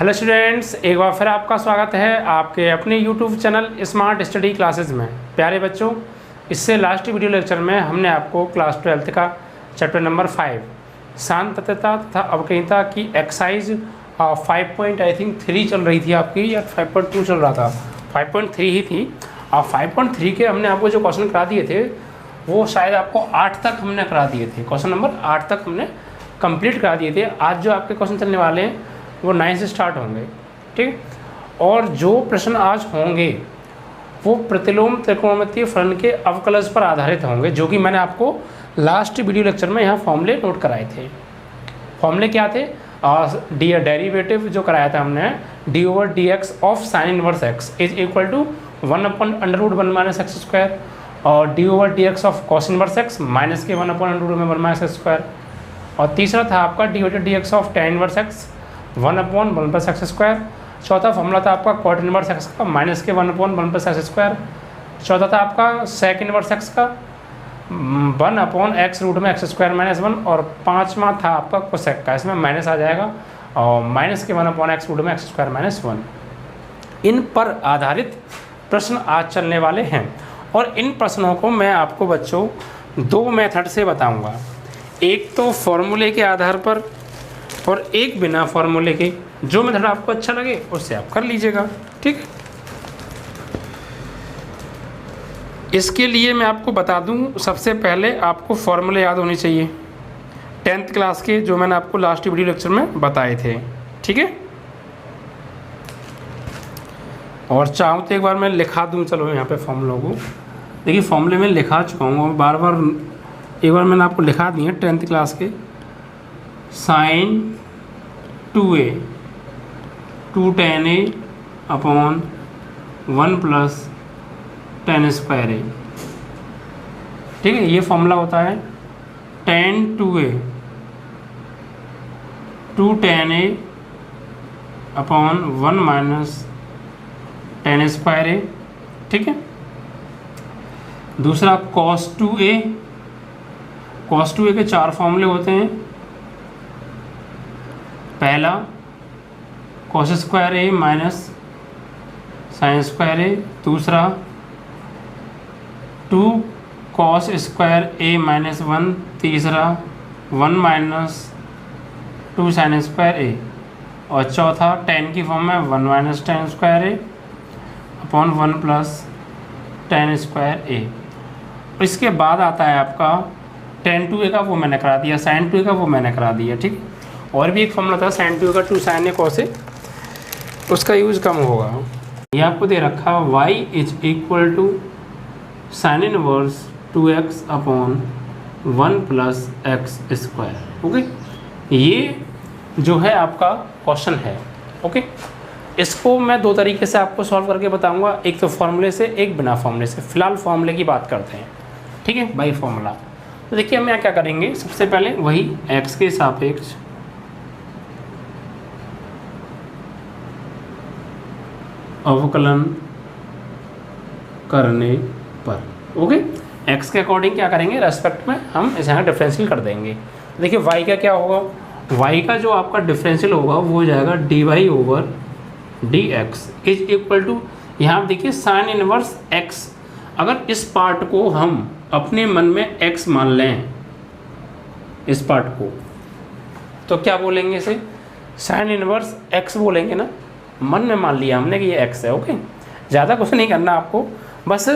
Hello students, एक बार फिर आपका स्वागत है आपके अपने YouTube channel smart study classes में। प्यारे बच्चों, इससे लास्ट वीडियो लेक्चर में हमने आपको क्लास 12th का चैप्टर नंबर 5 सांतत्यता तथा अवकरीयता की एक्सरसाइज 5.3 चल रही थी आपकी, या 5.2 चल रहा था, 5.3 ही थी। और 5.3 के हमने आपको जो क्वेश्चन करा दिए थे वो शायद आपको 8 तक हमने करा दिए थे। क्वेश्चन नंबर 8 तक हमने कंप्लीट करा दिए थे। आज जो आपके क्वेश्चन चलने वाले हैं वो 9 से स्टार्ट होंगे, ठीक। और जो प्रश्न आज होंगे वो प्रतिलोम त्रिकोणमितीय फलन के अवकलज पर आधारित होंगे, जो कि मैंने आपको लास्ट वीडियो लेक्चर में यहाँ फॉर्मूले नोट कराए थे। फॉर्मूले क्या थे? डेरिवेटिव जो कराया था हमने, d/dx of sine inverse x is equal to 1/√1 - x², और d/dx of cos inverse x minus के 1/√1 - x²। और तीसरा था आपका d/dx of tan inverse x 1/1 + x²। चौथा फॉर्मूला था आपका कॉट इनवर्स x का माइनस के 1/1 + x²। चौथा था आपका सेक इनवर्स x का 1/x√x² - 1। और पाँचवा था आपका कोसेक का, इसमें माइनस आ जाएगा, और माइनस के 1/x√x² - 1। इन पर आधारित प्रश्न आज चलने वाले हैं, और इन प्रश्नों को मैं आपको बच्चों दो मेथड से बताऊंगा। एक तो फॉर्मूले के आधार पर और एक बिना फॉर्मूले के। जो मेथड आपको अच्छा लगे उससे आप कर लीजिएगा, ठीक है। इसके लिए मैं आपको बता दूं, सबसे पहले आपको फॉर्मूले याद होने चाहिए 10th क्लास के, जो मैंने आपको लास्ट वीडियो लेक्चर में बताए थे, ठीक है। और चाहूँ तो एक बार मैं लिखा दूं, चलो यहाँ पे फॉर्मूलों को देखिए। फॉर्मूले में लिखा चुका हूँ, बार बार एक बार मैंने आपको लिखा दिए 10th क्लास के। Sign 2a 2tan a upon 1 + tan²a, ठीक है। ये फॉर्मूला होता है tan 2a 2tan a upon 1 - tan²a, ठीक है। दूसरा cos 2a के 4 फॉर्मूले होते हैं। पहला cos² माइनस sin²। दूसरा 2 cos² - 1। तीसरा 1 - 2 sin²। और चौथा tan की फॉर्म में 1 - tan² अपॉन 1 + tan²। इसके बाद आता है आपका tan 2a का, वो मैंने करा दिया। sin 2a का वो मैंने करा दिया, ठीक। और भी एक फॉर्मूला था sin 2a का 2 sin a cos a, उसका यूज़ कम होगा। ये आपको दे रखा y is equal to sine inverse 2x upon 1 + x², okay. ये जो है आपका क्वेश्चन है, ओके। इसको मैं दो तरीके से आपको सॉल्व करके बताऊंगा, एक तो फॉर्मूले से, एक बिना फॉर्मूले से। फिलहाल फॉर्मूले की बात करते हैं, ठीक है, बाई फॉर्मूला। तो देखिए हम यहाँ क्या करेंगे, सबसे पहले वही x के सापेक्ष अवकलन करने पर, ओके। x के अकॉर्डिंग क्या करेंगे, रेस्पेक्ट में हम इसे यहाँ डिफरेंशियल कर देंगे। देखिए y का क्या होगा, y का जो आपका डिफरेंशियल होगा वो हो जाएगा dy/dx इज इक्वल टू, यहाँ आप देखिए साइन इनवर्स x। अगर इस पार्ट को हम अपने मन में x मान लें, इस पार्ट को, तो क्या बोलेंगे इसे, साइन इनवर्स x बोलेंगे ना। मन में मान लिया हमने कि ये x है, ओके। ज़्यादा कुछ नहीं करना आपको, बस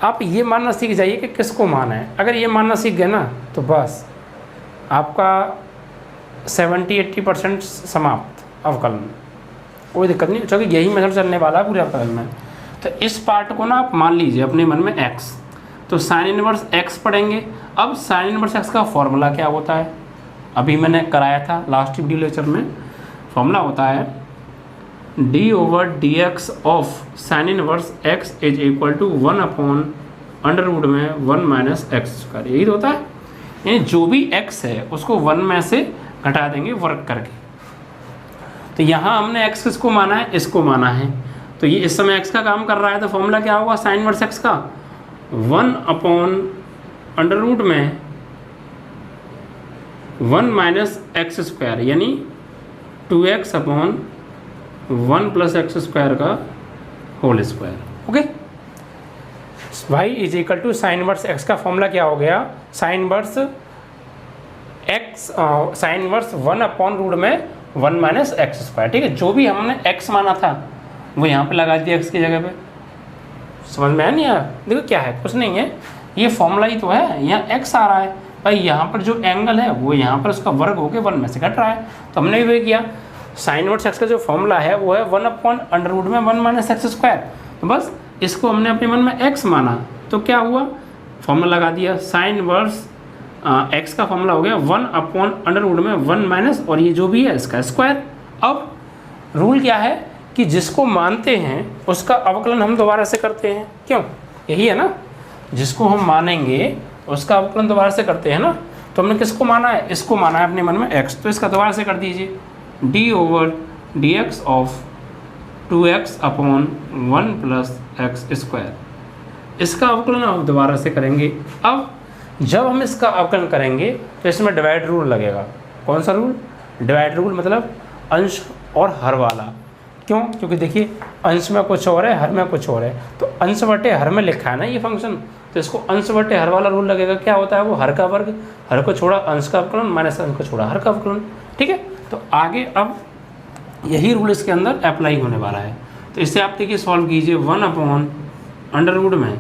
आप ये मानना सीख जाइए कि किसको माना है। अगर ये मानना सीख गए ना तो बस आपका 70-80% समाप्त अवकलन, कोई दिक्कत नहीं, क्योंकि यही मेथड चलने वाला है पूरे अवकलन में। तो इस पार्ट को ना आप मान लीजिए अपने मन में x, तो साइन इनवर्स x पढ़ेंगे। अब साइन इनवर्स x का फॉर्मूला क्या होता है, अभी मैंने कराया था लास्ट वीडियो लेक्चर में। फॉर्मूला होता है d/dx of sine inverse x is equal to 1/√1 - x²। यही तो होता है, यानी जो भी x है उसको 1 में से घटा देंगे वर्क करके। तो यहाँ हमने x किसको माना है, इसको माना है, तो ये इस समय x का काम कर रहा है। तो फॉर्मूला क्या होगा साइन इनवर्स x का, 1/√1 - x², यानी 2x upon 1 plus x square का whole square. Okay, y is equal to sine inverse x का फॉर्मूला क्या हो गया, sine inverse x, sine inverse 1 upon root में 1 माइनस एक्स स्क्वायर। ठीक है, जो भी हमने x माना था वो यहाँ पे लगा दिया x की जगह पे। समझ में आया नहीं आया? देखो क्या है, कुछ नहीं है, ये फॉर्मूला ही तो है, यहाँ x आ रहा है भाई, यहाँ पर जो एंगल है वो यहाँ पर उसका वर्ग होके 1 में से घट रहा है, तो हमने भी वही किया। साइन इनवर्स एक्स का जो फॉर्मूला है वो है 1 अपॉन अंडर रूट में 1 माइनस एक्स स्क्वायर। तो बस इसको हमने अपने मन में x माना, तो क्या हुआ, फॉर्मूला लगा दिया, साइन इनवर्स x का फॉर्मूला हो गया 1 अपॉन अंडर रूट में 1 माइनस, और ये जो भी है इसका स्क्वायर। अब रूल क्या है कि जिसको मानते हैं उसका अवकलन हम दोबारा से करते हैं, क्यों, यही है ना, जिसको हम मानेंगे उसका अवकलन दोबारा से करते हैं ना। तो हमने किसको माना है, इसको माना है अपने मन में x, तो इसका दोबारा से कर दीजिए, d over d x of 2x upon 1 plus x square. इसका अवकलन हम दोबारा से करेंगे। अब जब हम इसका अवकलन करेंगे तो इसमें डिवाइड रूल लगेगा। कौन सा रूल, डिवाइड रूल, मतलब अंश और हर वाला। क्यों, क्योंकि देखिए अंश में कुछ और है, हर में कुछ और है, तो अंश बटे हर में लिखा है ना ये फंक्शन, तो इसको अंश बटे हर वाला रूल लगेगा। क्या होता है वो, हर का वर्ग, हर को छोड़ा अंश का अवकलन, माइनस अंश को छोड़ा हर का अवकलन। ठीक है, तो आगे अब यही रूल इसके अंदर अप्लाई होने वाला है। तो इससे आप देखिए सॉल्व कीजिए, 1 अपॉन अंडर रूट में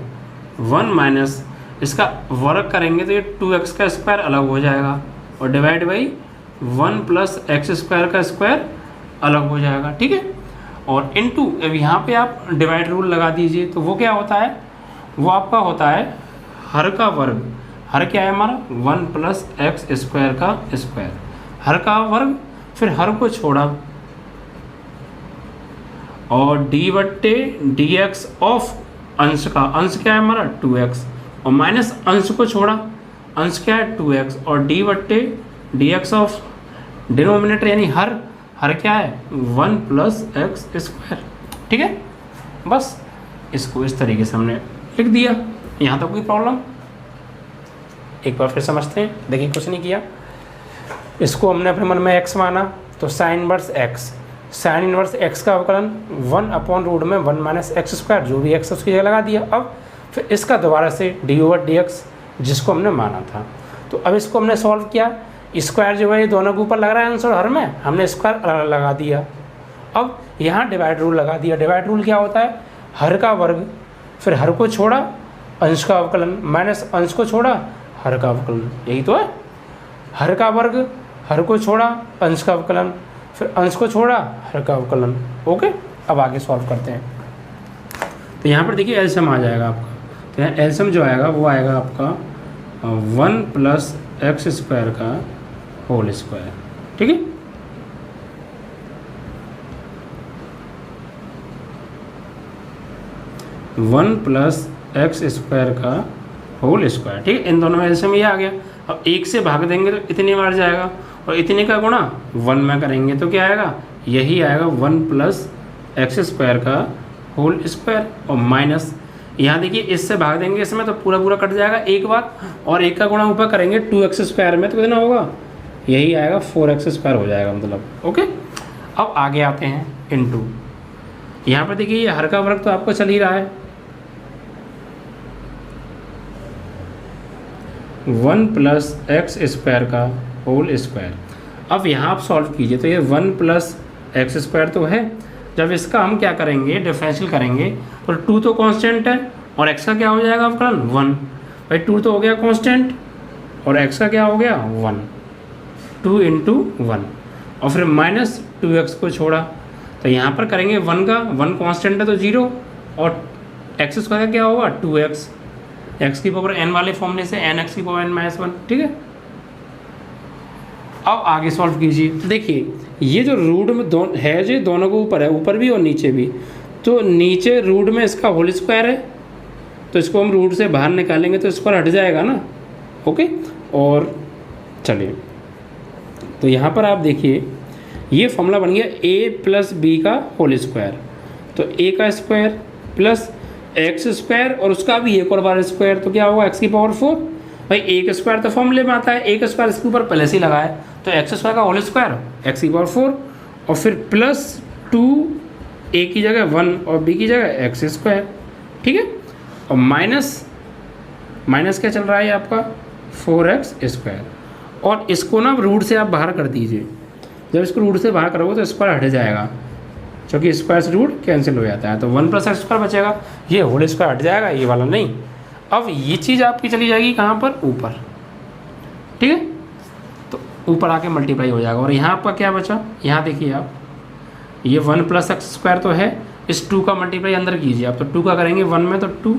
1 माइनस इसका वर्ग करेंगे तो ये 2x का स्क्वायर अलग हो जाएगा, और divide by 1 plus x square का स्क्वायर अलग हो जाएगा। ठीक है, और इनटू अब यहाँ पे आप डिवाइड रूल लगा दीजिए, तो वो क्या होता है, वो आपका होता है हर का वर्ग, हर क्या है हमारा 1 प्लस एक्स स्क्वायर का स्क्वायर, हर का वर्ग, फिर हर को छोड़ा, और डी बट्टे डी एक्स ऑफ अंश का, अंश क्या है हमारा 2x, और माइनस अंश को छोड़ा, अंश क्या है 2x, और डी बट्टे डी एक्स ऑफ डिनोमिनेटर यानी हर, हर क्या है 1 प्लस एक्स स्क्वायर। ठीक है, बस इसको इस तरीके से हमने लिख दिया। यहाँ तक कोई प्रॉब्लम, एक बार फिर समझते हैं। देखिए कुछ नहीं किया, इसको हमने अपने मन में x माना, तो sign inverse x, sign inverse x का अवकलन 1 अपॉन रूट में 1 माइनस एक्स स्क्वायर, जो भी x उसकी जगह लगा दिया। अब फिर इसका दोबारा से डी ओवर डी एक्स जिसको हमने माना था, तो अब इसको हमने सॉल्व किया, स्क्वायर जो है ये दोनों के ऊपर लग रहा है आंसर, हर में हमने स्क्वायर अलग लगा दिया। अब यहाँ डिवाइड रूल लगा दिया। डिवाइड रूल क्या होता है, हर का वर्ग, फिर हर को छोड़ा अंश का अवकलन, माइनस अंश को छोड़ा हर का अवकलन, यही तो है, हर का वर्ग, हर को छोड़ा अंश का अवकलन, फिर अंश को छोड़ा हर का अवकलन। ओके, अब आगे सॉल्व करते हैं। तो यहाँ पर देखिए एलसीएम आ जाएगा आपका, तो यहाँ एलसीएम जो आएगा वो आएगा आपका 1 प्लस एक्स स्क्वायर का होल स्क्वायर। ठीक है, वन प्लस एक्स स्क्वायर का होल स्क्वायर। ठीक है, इन दोनों में एलसीएम ये आ गया। अब 1 से भाग देंगे तो इतनी बार जाएगा, और इतने का गुणा 1 में करेंगे तो क्या आएगा, यही आएगा 1 प्लस एक्स स्क्वायर का होल स्क्वायर, और माइनस यहाँ देखिए इससे भाग देंगे इसमें तो पूरा पूरा कट जाएगा एक बार, और 1 का गुणा ऊपर करेंगे 2x स्क्वायर में तो कितना होगा, यही आएगा 4x स्क्वायर हो जाएगा मतलब। ओके, अब आगे आते हैं इनटू, यहाँ पर देखिए ये हर का वर्ग तो आपको चल ही रहा है, 1 प्लस एक्स स्क्वायर का होल स्क्वायर। अब यहाँ आप सॉल्व कीजिए तो ये 1 प्लस एक्स स्क्वायर तो है, जब इसका हम क्या करेंगे डिफरेंशियल करेंगे तो 2 तो कांस्टेंट है, और x का क्या हो जाएगा अवकलन 1, भाई 2 तो हो गया कांस्टेंट, और x का क्या हो गया 1, 2 इंटू 1, और फिर माइनस 2x को छोड़ा, तो यहाँ पर करेंगे 1 का, 1 कांस्टेंट है तो 0, और एक्स स्क्वायर का क्या होगा 2x, x की पावर n वाले फॉर्मूले से n x की पावर n माइनस 1। ठीक है, अब आगे सॉल्व कीजिए। तो देखिए ये जो रूट में है जो दोनों के ऊपर है, ऊपर भी और नीचे भी, तो नीचे रूट में इसका होल स्क्वायर है, तो इसको हम रूट से बाहर निकालेंगे तो स्क्वायर हट जाएगा ना। ओके, और चलिए तो यहाँ पर आप देखिए ये फॉर्मूला बन गया a प्लस बी का होल स्क्वायर, तो a का स्क्वायर प्लस एक्स स्क्वायर और उसका भी एक और बार स्क्वायर, तो क्या होगा x की पावर 4। भाई एक स्क्वायर तो फॉर्मूले में आता है, एक स्क्वायर इसके ऊपर पहले से ही लगा है, तो एक्स स्क्वायर का होल स्क्वायर एक्स की पावर 4, और फिर प्लस 2 ए की जगह 1 और बी की जगह एक्स स्क्वायर, ठीक है। और माइनस क्या चल रहा है आपका 4x स्क्वायर, और इसको ना रूट से आप बाहर कर दीजिए। जब इसको रूट से बाहर करोगे तो स्क्वायर हट जाएगा, क्योंकि स्क्वायर से रूट कैंसिल हो जाता है, तो 1 + x स्क्वायर बचेगा, ये होल स्क्वायर हट जाएगा, ये वाला नहीं। अब ये चीज़ आपकी चली जाएगी कहाँ पर, ऊपर, ठीक है। तो ऊपर आके मल्टीप्लाई हो जाएगा, और यहाँ आपका क्या बचा, यहाँ देखिए आप, ये 1 + x स्क्वायर तो है, इस 2 का मल्टीप्लाई अंदर कीजिए आप, तो 2 का करेंगे 1 में तो 2,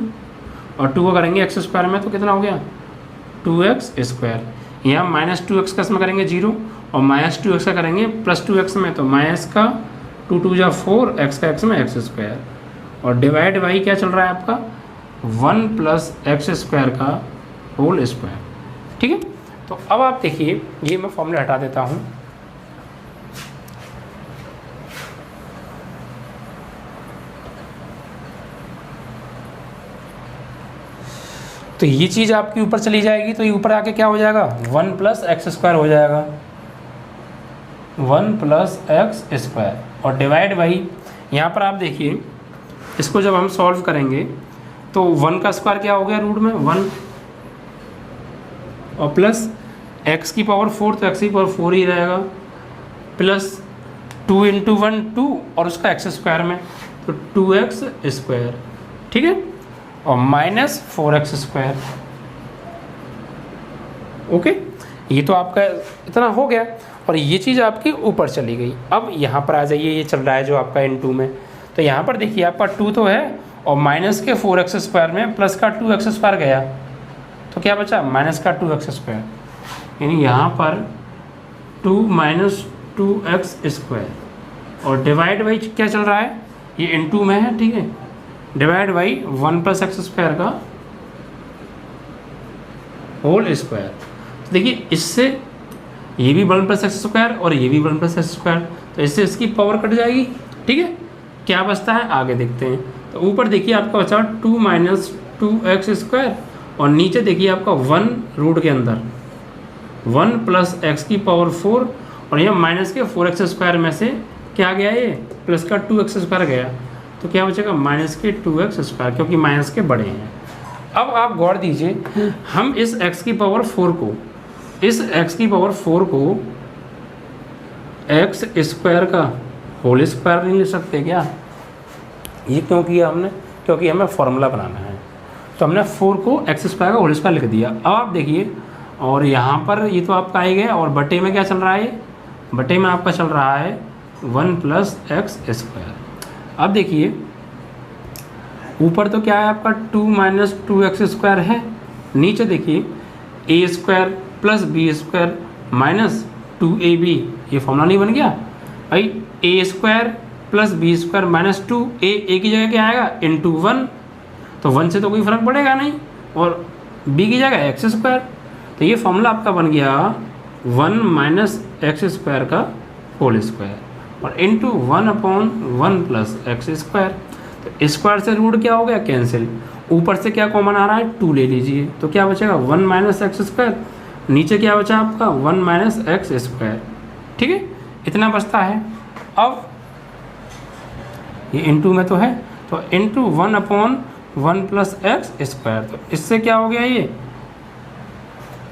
और 2 का करेंगे x स्क्वायर में तो कितना हो गया 2x स्क्वायर। यहाँ -2x का इसमें करेंगे 0, और -2x का करेंगे +2x में, तो माइनस का 2 × 2 = 4, x का x में x स्क्वायर, और डिवाइड बाई क्या चल रहा है आपका 1 + x स्क्वायर का होल स्क्वायर, ठीक है। तो अब आप देखिए, ये मैं फॉर्मूला हटा देता हूँ। तो ये चीज़ आपकी ऊपर चली जाएगी, तो ये ऊपर आके क्या हो जाएगा 1 + x स्क्वायर हो जाएगा, 1 + x स्क्वायर, और डिवाइड बाई, यहाँ पर आप देखिए इसको जब हम सॉल्व करेंगे तो 1 का स्क्वायर क्या हो गया रूट में 1, और प्लस x की पावर 4, तो x की पावर 4 ही रहेगा, प्लस 2 × 1 2, और उसका x स्क्वायर में तो 2x स्क्वायर, ठीक है, और -4x स्क्वायर, ओके। ये तो आपका इतना हो गया, और ये चीज़ आपकी ऊपर चली गई। अब यहाँ पर आ जाइए, ये चल रहा है जो आपका इन2 में, तो यहाँ पर देखिए आपका 2 तो है, और माइनस के 4x स्क्वायर में प्लस का 2x स्क्वायर गया, तो क्या बचा माइनस का 2x स्क्वायर, यानी यहाँ पर 2 - 2x स्क्वायर, और डिवाइड बाई क्या चल रहा है, ये इन2 में है, ठीक है, डिवाइड बाई 1 + x स्क्वायर का होल स्क्वायर। तो देखिए इससे ये भी 1 + x स्क्वायर और ये भी 1 + x स्क्वायर, तो इससे इसकी पावर कट जाएगी, ठीक है। क्या बचता है आगे देखते हैं। तो ऊपर देखिए आपका बचा 2 - 2x स्क्वायर, और नीचे देखिए आपका 1 रूट के अंदर 1 + x की पावर 4, और यहाँ माइनस के 4x स्क्वायर में से क्या गया, ये प्लस का 2x स्क्वायर गया, तो क्या बचेगा माइनस के 2x स्क्वायर, क्योंकि माइनस के बड़े हैं। अब आप गौर दीजिए, हम इस x की पावर 4 को, इस x की पावर 4 को x स्क्वायर का होल स्क्वायर नहीं ले सकते क्या? ये क्यों किया हमने? क्योंकि हमें फॉर्मूला बनाना है, तो हमने 4 को x स्क्वायर का होल स्क्वायर लिख दिया। अब आप देखिए, और यहाँ पर ये तो आपका आई गया, और बटे में क्या चल रहा है, बटे में आपका चल रहा है 1 + x स्क्वायर। अब देखिए ऊपर तो क्या है आपका 2 - 2x स्क्वायर है, नीचे देखिए a square + b square - 2ab, ये फॉर्मूला नहीं बन गया भाई, a square + b square - 2a की जगह क्या आएगा × 1, तो 1 से तो कोई फर्क पड़ेगा नहीं, और b की जगह x स्क्वायर, तो ये फॉर्मूला आपका बन गया 1 - x स्क्वायर का होल स्क्वायर, और इंटू 1/1 + x स्क्वायर। तो स्क्वायर से रूट क्या हो गया कैंसिल, ऊपर से क्या कॉमन आ रहा है 2 ले लीजिए, तो क्या बचेगा 1 - x स्क्वायर, नीचे क्या बचा आपका 1 - x स्क्वायर, ठीक है, इतना बचता है। अब ये इंटू में तो है, तो इंटू 1/1 + x स्क्वायर, तो इससे क्या हो गया, ये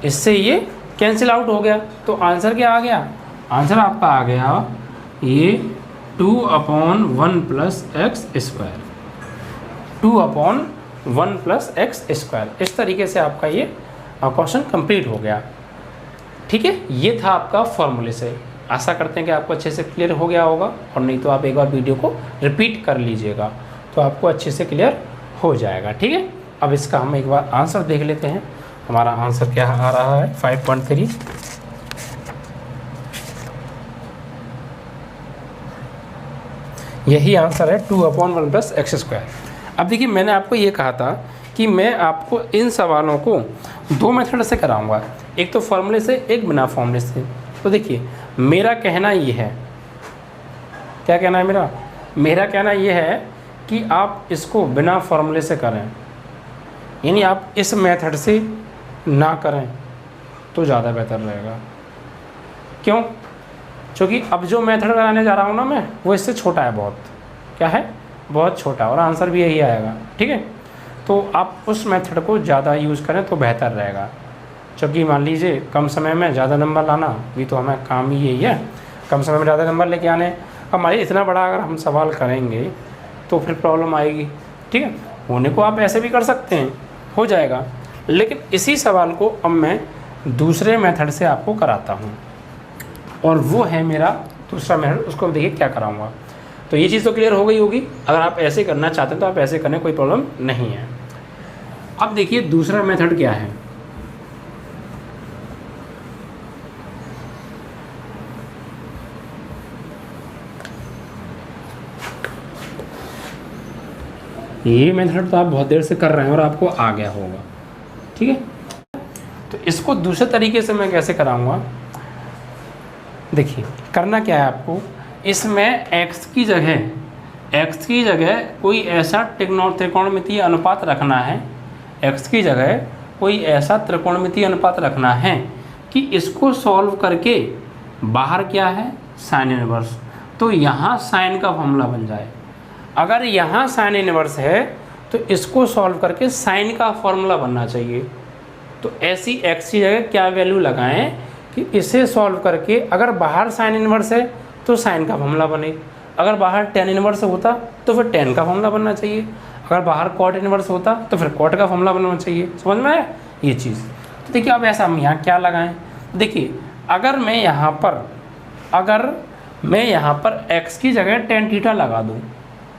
इससे ये कैंसिल आउट हो गया, तो आंसर क्या आ गया, आंसर आपका आ गया ये 2/1 + x स्क्वायर, 2/1 + x स्क्वायर। इस तरीके से आपका ये क्वेश्चन कंप्लीट हो गया, ठीक है। ये था आपका फॉर्मूले से। आशा करते हैं कि आपको अच्छे से क्लियर हो गया होगा, और नहीं तो आप एक बार वीडियो को रिपीट कर लीजिएगा तो आपको अच्छे से क्लियर हो जाएगा, ठीक है। अब इसका हम एक बार आंसर देख लेते हैं। हमारा आंसर क्या आ रहा है 5.3, यही आंसर है 2/1 + x स्क्वायर। अब देखिए मैंने आपको ये कहा था कि मैं आपको इन सवालों को 2 मेथड से कराऊंगा, एक तो फॉर्मूले से, एक बिना फॉर्मूले से। तो देखिए मेरा कहना ये है, क्या कहना है मेरा, मेरा कहना ये है कि आप इसको बिना फॉर्मूले से करें, यानी आप इस मेथड से ना करें तो ज़्यादा बेहतर रहेगा। क्यों? क्योंकि अब जो मेथड कराने जा रहा हूँ ना मैं, वो इससे छोटा है बहुत। क्या है? बहुत छोटा, और आंसर भी यही आएगा। ठीक है, तो आप उस मेथड को ज़्यादा यूज़ करें तो बेहतर रहेगा, क्योंकि मान लीजिए कम समय में ज़्यादा नंबर लाना भी तो हमें काम ही यही है, कम समय में ज़्यादा नंबर लेके आने। अब मान लीजिए इतना बड़ा अगर हम सवाल करेंगे तो फिर प्रॉब्लम आएगी। ठीक है, होने को आप ऐसे भी कर सकते हैं, हो जाएगा, लेकिन इसी सवाल को अब मैं दूसरे मेथड से आपको कराता हूँ, और वो है मेरा दूसरा मेथड। उसको देखिए क्या कराऊँगा। तो ये चीज़ तो क्लियर हो गई होगी। अगर आप ऐसे करना चाहते हैं तो आप ऐसे करने, कोई प्रॉब्लम नहीं है। अब देखिए दूसरा मेथड क्या है। ये मेथड तो आप बहुत देर से कर रहे हैं और आपको आ गया होगा। ठीक है, तो इसको दूसरे तरीके से मैं कैसे कराऊंगा, देखिए करना क्या है आपको। इसमें x की जगह कोई ऐसा त्रिकोणमितीय अनुपात रखना है। x की जगह कोई ऐसा त्रिकोणमितीय अनुपात रखना है कि इसको सॉल्व करके बाहर क्या है, साइन इनवर्स, तो यहाँ साइन का फॉर्मूला बन जाए। अगर यहाँ साइन इनवर्स है तो इसको सॉल्व करके साइन का फॉर्मूला बनना चाहिए। तो ऐसी x की जगह क्या वैल्यू लगाएं कि इसे सॉल्व करके अगर बाहर साइन इनवर्स है तो साइन का फॉर्मूला बने, अगर बाहर टेन इनवर्स होता तो फिर टेन का फॉर्मूला बनना चाहिए, अगर बाहर कॉट इनवर्स होता तो फिर कॉट का फॉर्मूला बनना चाहिए। समझ में आया ये चीज़? तो देखिए अब ऐसा हम यहाँ क्या लगाएं। देखिए अगर मैं यहाँ पर x की जगह टेन थीटा लगा दूँ,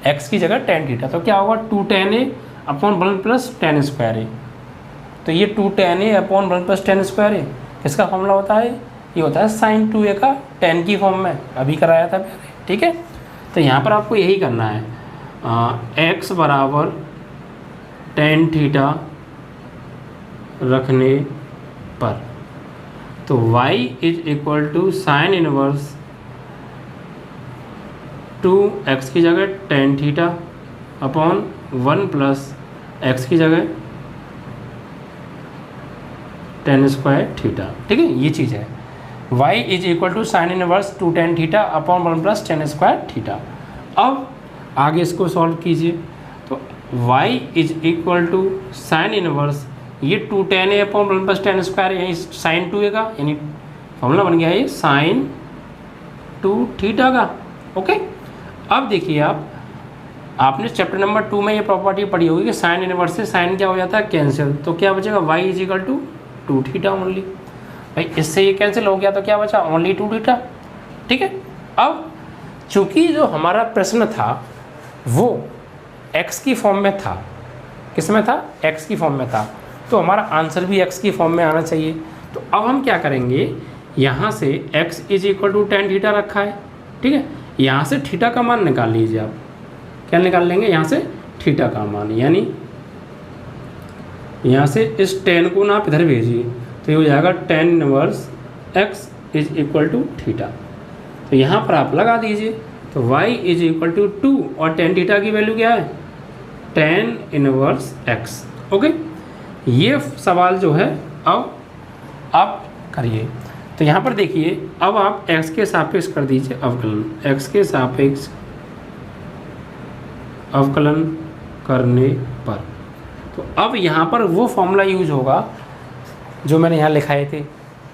x की जगह टेन थीटा, तो क्या होगा, 2tan a upon 1 plus tan square a. तो ये 2tan a upon 1 plus tan square a किसका फॉर्मूला होता है? ये होता है साइन 2a का टेन की फॉर्म में, अभी कराया था पहले। ठीक है, तो यहाँ पर आपको यही करना है, x बराबर टेन थीटा रखने पर तो y is equal to sine inverse 2x की जगह tan theta upon 1 plus x की जगह टेन स्क्वायर थीटा। ठीक है, ये चीज़ है, y is equal to sine inverse 2 tan theta upon 1 plus tan square theta. अब आगे इसको सॉल्व कीजिए, तो y is equal to sine inverse ये 2 tan a upon 1 plus tan square, यही साइन 2a का, यानी फॉर्मूला बन गया ये साइन 2 थीटा का। ओके, अब देखिए आपने चैप्टर नंबर 2 में ये प्रॉपर्टी पढ़ी होगी कि साइन इनवर्स से साइन क्या हो जाता है, कैंसिल, तो क्या बचेगा, y is equal to 2 theta only. भाई इससे ये कैंसिल हो गया तो क्या बचा, ओनली 2 थीटा। ठीक है, अब चूंकि जो हमारा प्रश्न था वो x की फॉर्म में था, किस में था, x की फॉर्म में था, तो हमारा आंसर भी x की फॉर्म में आना चाहिए। तो अब हम क्या करेंगे, यहाँ से x is equal to tan theta रखा है। ठीक है, यहाँ से थीटा का मान निकाल लीजिए आप, क्या निकाल लेंगे, यहाँ से थीटा का मान, यानी यहाँ से इस टेन को ना आप इधर भेजिए तो ये हो जाएगा tan inverse x is equal to theta. तो यहाँ पर आप लगा दीजिए, तो y इज इक्वल टू 2 और टेन थीटा की वैल्यू क्या है, टेन इनवर्स x। ओके, ये सवाल जो है अब आप करिए। तो यहाँ पर देखिए अब आप x के सापेक्ष कर दीजिए अवकलन, x के सापेक्ष अवकलन करने पर, तो अब यहाँ पर वो फॉर्मूला यूज होगा जो मैंने यहाँ लिखाए थे।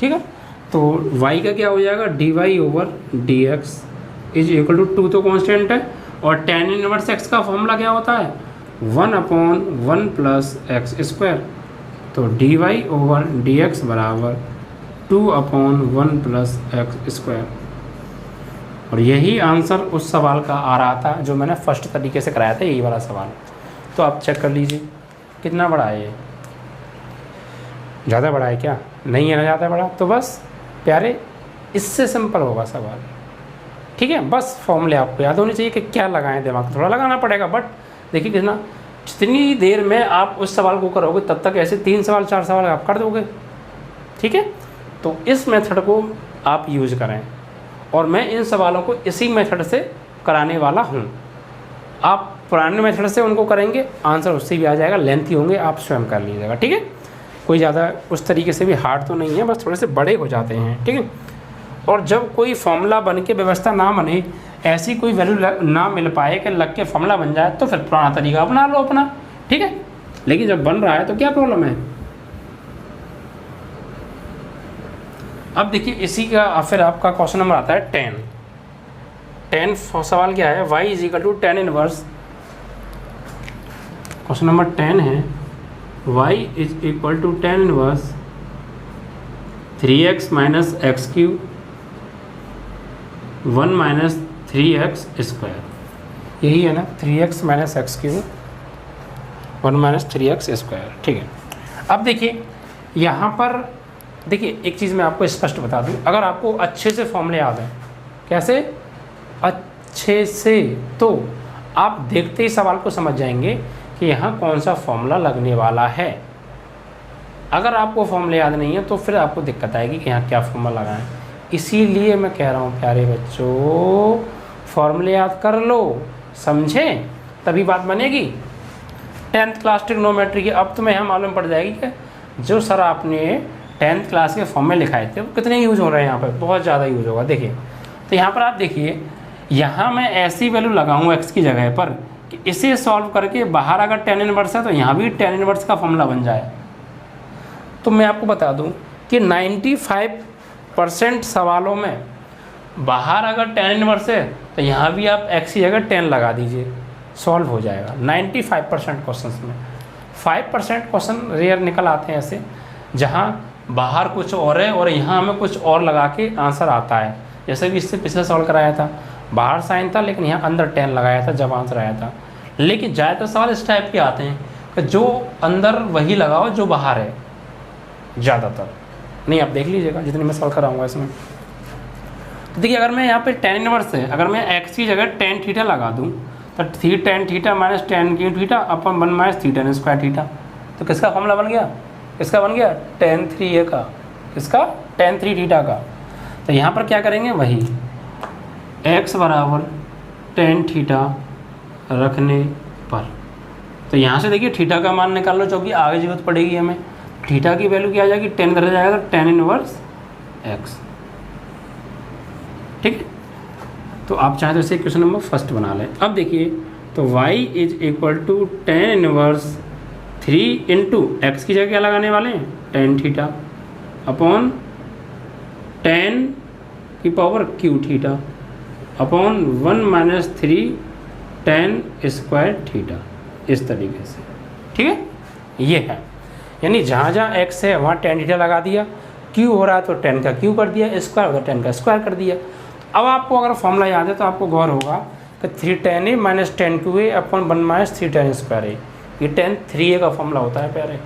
ठीक है, तो y का क्या हो जाएगा, dy over dx is equal to 2 तो कांस्टेंट है, और टेन इनवर्स x का फॉर्मूला क्या होता है, 1 अपॉन 1 प्लस एक्स स्क्वायर, तो dy ओवर dx बराबर 2 अपॉन 1 प्लस एक्स स्क्वायर। और यही आंसर उस सवाल का आ रहा था जो मैंने फर्स्ट तरीके से कराया था, यही वाला सवाल। तो आप चेक कर लीजिए कितना बड़ा है ये, ज़्यादा बड़ा है क्या, नहीं है ना ज़्यादा बड़ा, तो बस प्यारे इससे सिंपल होगा सवाल। ठीक है, बस फॉर्मूले आपको याद होने चाहिए कि क्या लगाएं, दिमाग थोड़ा लगाना पड़ेगा, बट देखिए कितना, जितनी देर में आप उस सवाल को करोगे तब तक ऐसे 3 सवाल 4 सवाल आप कर दोगे। ठीक है, तो इस मेथड को आप यूज़ करें, और मैं इन सवालों को इसी मेथड से कराने वाला हूँ। आप पुराने मेथड से उनको करेंगे, आंसर उससे भी आ जाएगा, लेंथी होंगे, आप स्वयं कर लीजिएगा। ठीक है, कोई ज़्यादा उस तरीके से भी हार्ड तो नहीं है, बस थोड़े से बड़े हो जाते हैं। ठीक है, और जब कोई फॉर्मूला बन के व्यवस्था ना बने, ऐसी कोई वैल्यू ना मिल पाए कि लग के फॉर्मूला बन जाए, तो फिर पुराना तरीका अपना लो अपना, ठीक है। लेकिन जब बन रहा है तो क्या प्रॉब्लम है। अब देखिए इसी का फिर आपका क्वेश्चन नंबर आता है 10 सवाल क्या है, y is equal to tan inverse, question number 10 है y is equal to tan inverse 3x minus x cube 1 minus 3x square, यही है ना, 3x minus x cube 1 minus 3x square, ठीक है। अब देखिए यहाँ पर देखिए एक चीज़ मैं आपको स्पष्ट बता दूँ, अगर आपको अच्छे से फॉर्मूले याद है, कैसे अच्छे से, तो आप देखते ही सवाल को समझ जाएंगे कि यहाँ कौन सा फॉर्मूला लगने वाला है। अगर आपको फॉर्मूले याद नहीं है तो फिर आपको दिक्कत आएगी कि यहाँ क्या फॉर्मूला लगाएं। इसीलिए मैं कह रहा हूँ प्यारे बच्चों, फॉर्मूले याद कर लो, समझें, तभी बात बनेगी। 10th क्लास ट्रिग्नोमेट्री की अब तुम्हें यहाँ मालूम पड़ जाएगी कि जो सर आपने 10th क्लास के फॉर्मूले लिखाए थे वो कितने यूज़ हो रहे हैं यहाँ पर, बहुत ज़्यादा यूज़ होगा। देखिए तो यहाँ पर आप देखिए, यहाँ मैं ऐसी वैल्यू लगाऊँ x की जगह पर कि इसे सॉल्व करके बाहर अगर tan इनवर्स है तो यहाँ भी tan इनवर्स का फॉर्मूला बन जाए। तो मैं आपको बता दूँ कि 95% सवालों में बाहर अगर tan इनवर्स है तो यहाँ भी आप x की जगह tan लगा दीजिए, सॉल्व हो जाएगा 95% क्वेश्चन में। 5% क्वेश्चन रेयर निकल आते हैं ऐसे, जहाँ बाहर कुछ और है और यहाँ हमें कुछ और लगा के आंसर आता है। जैसे भी इससे पिछले सॉल्व कराया था, बाहर साइन था लेकिन यहाँ अंदर 10 लगाया था जब आंसर आया था। लेकिन ज़्यादातर सवाल इस टाइप के आते हैं कि जो अंदर वही लगाओ जो बाहर है, ज़्यादातर नहीं। आप देख लीजिएगा जितने मैं सॉल्व कराऊंगा इसमें। तो देखिए अगर मैं यहाँ पे tan इनवर्स है, अगर मैं x की जगह tan थीटा लगा दूँ तो tan theta minus tan cube theta upon 1 minus theta n square theta, तो किसका फॉर्मूला बन गया, किसका बन गया, tan 3a का, किसका, tan 3 थीटा का। तो यहाँ पर क्या करेंगे, वही x बराबर tan थीटा रखने पर, तो यहाँ से देखिए थीटा का मान निकाल लो, क्योंकि आगे जरूरत पड़ेगी हमें। थीटा की वैल्यू क्या आ जाएगी, tan इधर जाएगा तो tan इनवर्स x, ठीक है। तो आप चाहे तो इसे क्वेश्चन नंबर फर्स्ट बना लें। अब देखिए तो y is equal to tan inverse 3 into x की जगह क्या लगाने वाले हैं, tan थीटा अपॉन tan की power cube theta upon 1 minus 3 tan square theta, इस तरीके से, ठीक है। ये है, यानी जहाँ जहाँ x है वहाँ tan थीटा लगा दिया, q हो रहा है तो tan का q कर दिया, स्क्वायर होगा tan का स्क्वायर कर दिया। अब आपको अगर फॉर्मूला याद है तो आपको गौर होगा कि 3 tan a minus tan 2a upon 1 minus 3 tan square a, ये tan 3a का फॉर्मूला होता है प्यारे,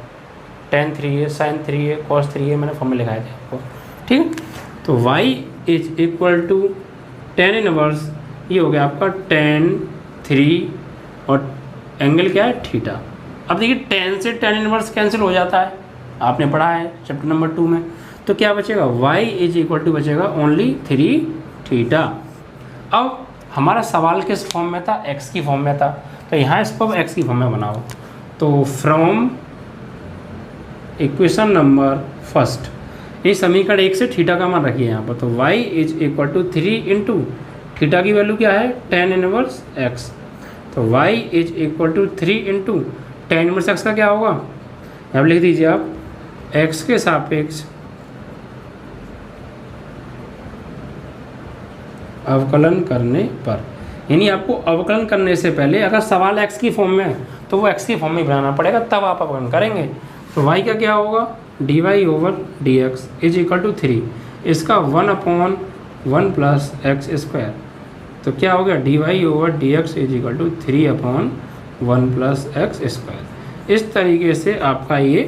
tan 3a sin 3a cos 3a मैंने फॉर्मूला लिखाए थे आपको, ठीक है। तो y is equal to tan inverse, ये हो गया आपका tan 3 और एंगल क्या है, थीटा। अब देखिए tan से tan इनवर्स कैंसिल हो जाता है, आपने पढ़ा है चैप्टर नंबर 2 में। तो क्या बचेगा, y इज इक्वल टू बचेगा ओनली 3 थीटा। अब हमारा सवाल किस फॉर्म में था, x की फॉर्म में था, तो यहाँ इसको x की फॉर्म में बनाओ। तो फ्रॉम इक्वेशन नंबर फर्स्ट, ये समीकरण 1 से थीटा का मान रखिए यहाँ पर। तो y is equal to 3 into theta की वैल्यू क्या है, tan इनवर्स x। तो y is equal to 3 into tan inverse x का क्या होगा, यहाँ पर लिख दीजिए आप x के सापेक्ष अवकलन करने पर, यानी आपको अवकलन करने से पहले अगर सवाल x की फॉर्म में है तो वो x की फॉर्म में ही बनाना पड़ेगा, तब आप अवकलन करेंगे। तो y का क्या होगा, dy over dx is equal to 3, इसका 1 अपॉन 1 प्लस एक्स स्क्वायर, तो क्या हो गया dy over dx is equal to 3 upon 1 plus x square. इस तरीके से आपका ये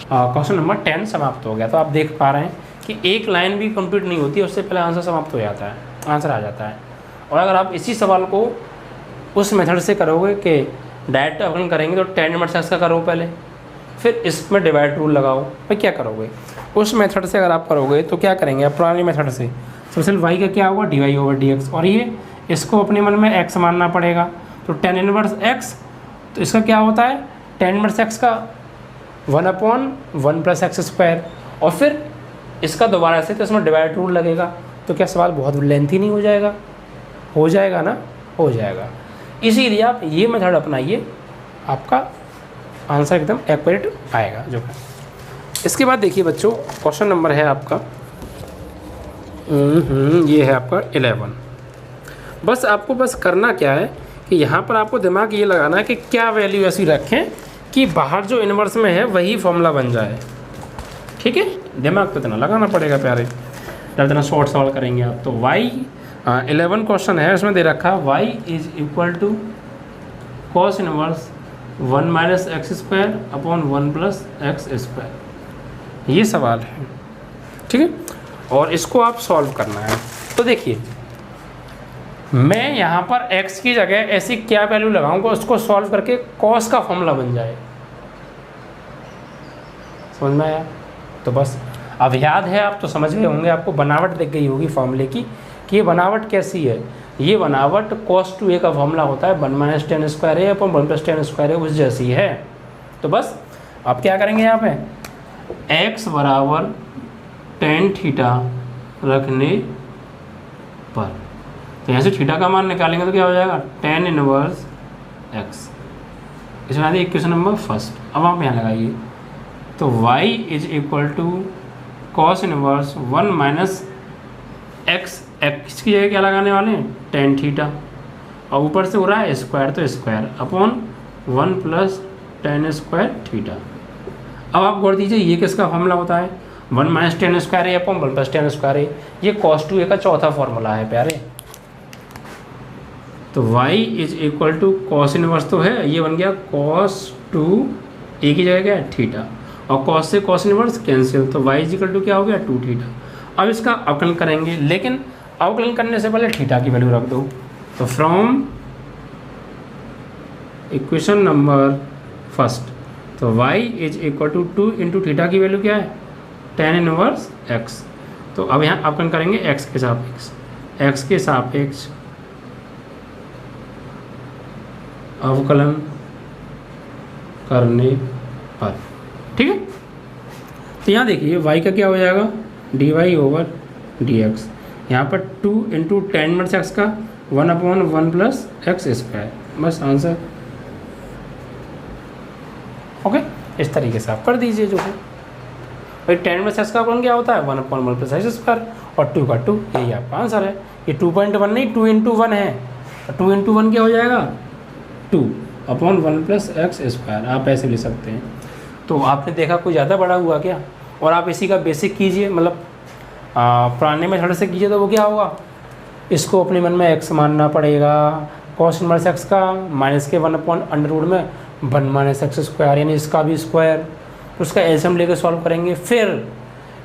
क्वेश्चन नंबर 10 समाप्त हो गया। तो आप देख पा रहे हैं कि एक लाइन भी कंप्लीट नहीं होती, उससे पहले आंसर समाप्त हो जाता है, आंसर आ जाता है। और अगर आप इसी सवाल को उस मेथड से करोगे कि डायरेक्ट अवकलन करेंगे तो tan इनवर्स x का करो पहले, फिर इसमें डिवाइड रूल लगाओ, फिर क्या करोगे, उस मेथड से अगर आप करोगे तो क्या करेंगे, आप पुरानी मेथड से सबसे y का क्या होगा, dy ओवर dx, और ये इसको अपने मन में x मानना पड़ेगा। तो tan इनवर्स x, तो इसका क्या होता है, tan इनवर्स x का 1 अपॉन 1 प्लस एक्स स्क्वायर, और फिर इसका दोबारा से तो इसमें डिवाइड रूल लगेगा, तो क्या सवाल बहुत लेंथी नहीं हो जाएगा? हो जाएगा ना, हो जाएगा। इसीलिए आप ये मेथड अपनाइए, आपका आंसर एकदम एक्यूरेट आएगा जो है। इसके बाद देखिए बच्चों, क्वेश्चन नंबर है आपका ये है आपका 11। बस आपको बस करना क्या है कि यहाँ पर आपको दिमाग ये लगाना है कि क्या वैल्यू ऐसी रखें कि बाहर जो इन्वर्स में है वही फॉर्मूला बन जाए। ठीक है, दिमाग तो इतना लगाना पड़ेगा प्यारे, जब इतना शॉर्ट सवाल करेंगे आप। तो y 11 क्वेश्चन है, उसमें दे रखा y is equal to cos inverse 1 minus x square upon 1 plus x square, ये सवाल है। ठीक है, और इसको आप सॉल्व करना है। तो देखिए, मैं यहाँ पर x की जगह ऐसी क्या वैल्यू लगाऊंगा उसको सॉल्व करके कॉस का फॉर्मूला बन जाए। समझ में आया? तो बस अब याद है, आप तो समझ गए होंगे, आपको बनावट दिख गई होगी फॉर्मूले की कि ये बनावट कैसी है। ये बनावट cos 2a का फॉर्मूला होता है 1 माइनस टेन स्क्वायर है अपन 1 प्लस टेन स्क्वायर है, उस जैसी है। तो बस आप क्या करेंगे यहाँ पे, x बराबर टेन थीटा रखने पर, तो यहाँ से थीटा का मान निकालेंगे तो क्या हो जाएगा, टेन इनवर्स x। इसमें आती है इक्वेशन नंबर फर्स्ट। अब आप यहाँ लगाइए, तो y is equal to cos inverse 1 minus x, x की जगह क्या लगाने वाले हैं, टेन थीटा, और ऊपर से हो रहा है स्क्वायर तो square upon 1 plus tan square theta. अब आप गौर दीजिए, ये किसका फॉर्मूला होता है, 1 माइनस टेन स्क्वायर है अपॉन 1 प्लस टेन स्क्वायर है, ये cos 2a का चौथा फॉर्मूला है प्यारे। तो y is equal to cos inverse तो है, ये बन गया cos 2a की जगह क्या है, थीटा, और cos से cos इनवर्स कैंसिल, तो y इज इक्वल टू क्या हो गया, 2 थीटा। अब इसका अवकलन करेंगे, लेकिन अवकलन करने से पहले थीटा की वैल्यू रख दो। तो फ्रॉम इक्वेशन नंबर फर्स्ट, तो y is equal to 2 into theta की वैल्यू क्या है, टेन इनवर्स x। तो अब यहाँ अवकलन करेंगे x के सापेक्ष, x के सापेक्ष अवकलन करने पर। ठीक है, तो यहाँ देखिए y का क्या हो जाएगा, dy ओवर dx, यहाँ पर 2 इंटू टेन माइनस एक्स का 1 अपॉन 1 प्लस एक्स स्क्वायर, बस आंसर। ओके, इस तरीके से आप कर दीजिए जो है। भाई 10 माइनस एक्स का कौन क्या होता है, 1 अपॉन 1 प्लस एक्स स्क्वायर, और 2 का 2, यही आपका आंसर है। ये 2.1 नहीं, 2 इंटू 1 है, 2 इंटू 1 क्या हो जाएगा, 2 अपॉन 1 प्लस एक्स स्क्वायर, आप ऐसे ले सकते हैं। तो आपने देखा कोई ज़्यादा बड़ा हुआ क्या, और आप इसी का बेसिक कीजिए, मतलब पुराने मेथड से कीजिए, तो वो क्या होगा, इसको अपने मन में x मानना पड़ेगा, cos इनवर्स x का माइनस के 1 अपॉन अंडर रूट में 1 माइनस एक्स स्क्वायर, यानी इसका भी स्क्वायर, उसका एलसीएम लेकर सॉल्व करेंगे, फिर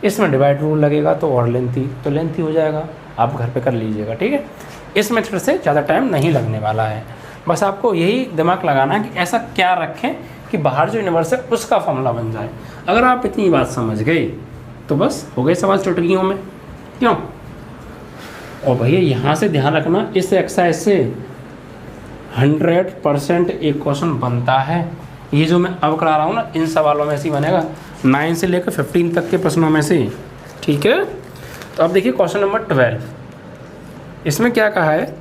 इसमें डिवाइड रूल लगेगा तो और लेंथी हो जाएगा। आप घर पे कर लीजिएगा, ठीक है। इस मेथड से ज़्यादा टाइम नहीं लगने वाला है, बस आपको यही दिमाग लगाना है कि ऐसा क्या रखें कि बाहर जो यूनिवर्स है उसका फॉर्मूला बन जाए। अगर आप इतनी बात समझ गए तो बस हो गए सवाल चुटकियों में, क्यों। और भैया यहाँ से ध्यान रखना, इस एक्सरसाइज से 100% एक क्वेश्चन बनता है। ये जो मैं अब करा रहा हूँ ना, इन सवालों में से ही बनेगा, 9 से लेकर 15 तक के प्रश्नों में से, ठीक है। तो अब देखिए क्वेश्चन नंबर 12, इसमें क्या कहा है,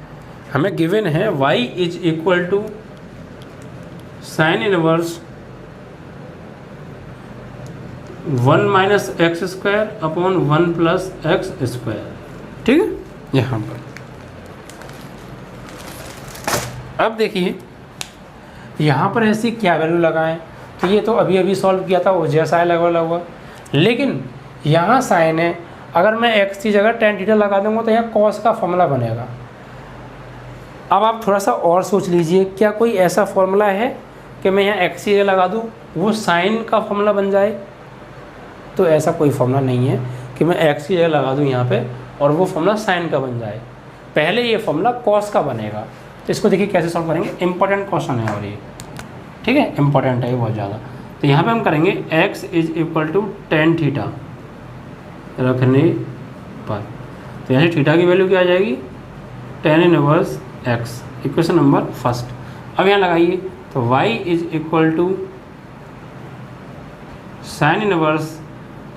हमें गिवन है y is equal to sine inverse 1 minus x square upon 1 plus x square, ठीक है। यहाँ पर अब देखिए यहाँ पर ऐसी क्या वैल्यू लगाएं, तो ये तो अभी अभी सॉल्व किया था, वो जैसा है लगा हुआ, लेकिन यहाँ साइन है, अगर मैं x की जगह tan थीटा लगा दूंगा तो यहाँ cos का फॉर्मूला बनेगा। अब आप थोड़ा सा और सोच लीजिए, क्या कोई ऐसा फॉर्मूला है कि मैं यहाँ x की जगह लगा दूँ वो साइन का फॉर्मूला बन जाए, तो ऐसा कोई फॉर्मूला नहीं है कि मैं x की जगह लगा दूँ यहाँ पे और वो फॉर्मूला साइन का बन जाए। पहले ये फॉर्मूला cos का बनेगा। तो इसको देखिए कैसे सॉल्व करेंगे, इंपॉर्टेंट क्वेश्चन है और ये, ठीक है, इंपॉर्टेंट है बहुत ज़्यादा। तो यहाँ पे हम करेंगे x is equal to tan theta रखने पर, तो यहाँ से थीटा की वैल्यू क्या आ जाएगी, tan inverse x, equation number first. अब यहाँ लगाइए, तो y is equal to sine inverse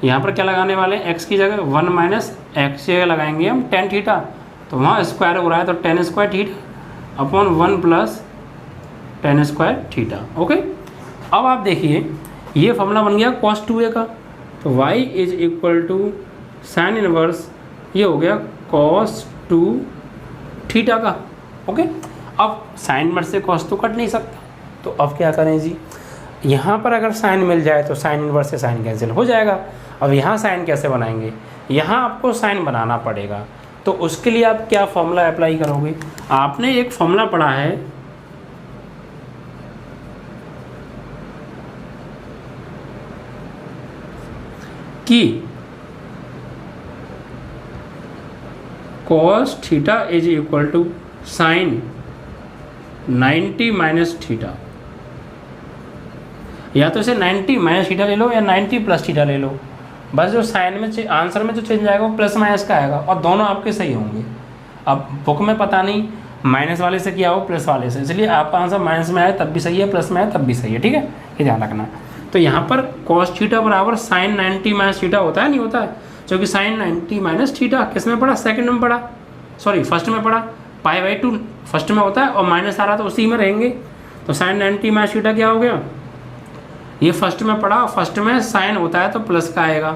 यहाँ पर क्या लगाने वाले हैं, x की जगह 1 माइनस एक्स जगह लगाएंगे हम टेन थीटा, तो वहाँ स्क्वायर हो रहा है तो ten square theta upon 1 plus tan square theta. Okay, अब आप देखिए ये फॉर्मूला बन गया cos 2a का, तो y is equal to sine inverse ये हो गया cos 2 थीटा का। ओके, अब साइन इनवर्स से cos तो कट नहीं सकता, तो अब क्या करें जी, यहाँ पर अगर साइन मिल जाए तो साइन इनवर्स से साइन कैंसिल हो जाएगा। अब यहाँ साइन कैसे बनाएंगे, यहाँ आपको साइन बनाना पड़ेगा, तो उसके लिए आप क्या फॉर्मूला अप्लाई करोगे, आपने एक फॉर्मूला पढ़ा है कि cos theta is equal to sine 90 minus theta, या तो इसे 90 माइनस थीटा ले लो या 90 प्लस थीटा ले लो, बस जो साइन में आंसर में जो चेंज आएगा वो प्लस माइनस का आएगा और दोनों आपके सही होंगे। अब बुक में पता नहीं माइनस वाले से किया हो प्लस वाले से, इसलिए आपका आंसर माइनस में आए तब भी सही है, प्लस में आए तब भी सही है, ठीक है, ये ध्यान रखना। तो यहाँ पर cos थीटा बराबर साइन 90 माइनस थीटा होता है नहीं होता है, क्योंकि साइन 90 माइनस थीटा किस में पढ़ा, सेकंड में पढ़ा, सॉरी फर्स्ट में पढ़ा, π/2 फर्स्ट में होता है और माइनस आ रहा तो उसी में रहेंगे, तो साइन 90 माइनस थीटा क्या हो गया, ये फर्स्ट में पढ़ा, फर्स्ट में साइन होता है तो प्लस का आएगा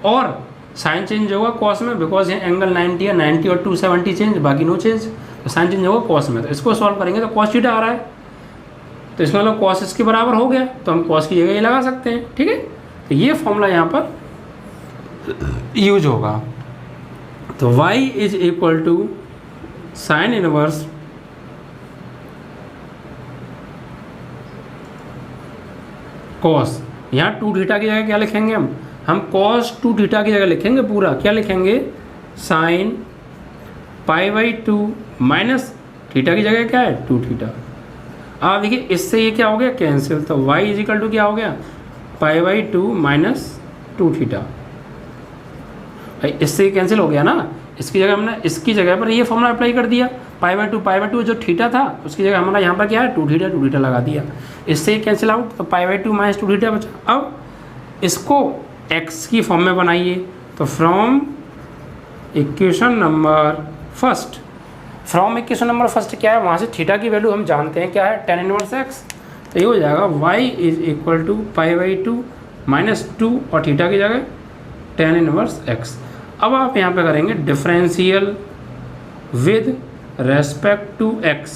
और साइन चेंज होगा कॉस में, बिकॉज ये एंगल 90 है, 90 और 270 चेंज, बाकी नो चेंज, तो साइन चेंज होगा कॉस में। तो इसको सॉल्व करेंगे तो cos थीटा आ रहा है, तो इसमें मतलब cos इसके बराबर हो गया, तो हम cos की जगह ये लगा सकते हैं, ठीक है। तो ये फॉर्मूला यहाँ पर यूज होगा, तो y is equal to sine inverse cos, यहाँ 2 थीटा की जगह क्या लिखेंगे हम cos 2 थीटा की जगह लिखेंगे, पूरा क्या लिखेंगे, साइन π/2 माइनस थीटा की जगह क्या है 2 थीटा। अब देखिए इससे ये क्या हो गया कैंसिल, तो y इज इक्वल टू क्या हो गया π/2 माइनस 2 थीटा, भाई इससे कैंसिल हो गया ना, इसकी जगह हमने इसकी जगह पर ये फॉर्मूला अप्लाई कर दिया, π/2 जो थीटा था उसकी जगह हमारा यहाँ पर क्या है 2 थीटा लगा दिया, इससे कैंसिल आउट, तो π/2 माइनस 2 थीटा बचा। अब इसको x की फॉर्म में बनाइए, तो from equation number first, from equation number first क्या है, वहाँ से थीटा की वैल्यू हम जानते हैं क्या है, tan इनवर्स x, तो ये हो जाएगा y is equal to π/2 minus 2 और थीटा की जगह tan इनवर्स x। अब आप यहाँ पे करेंगे differential with respect to x,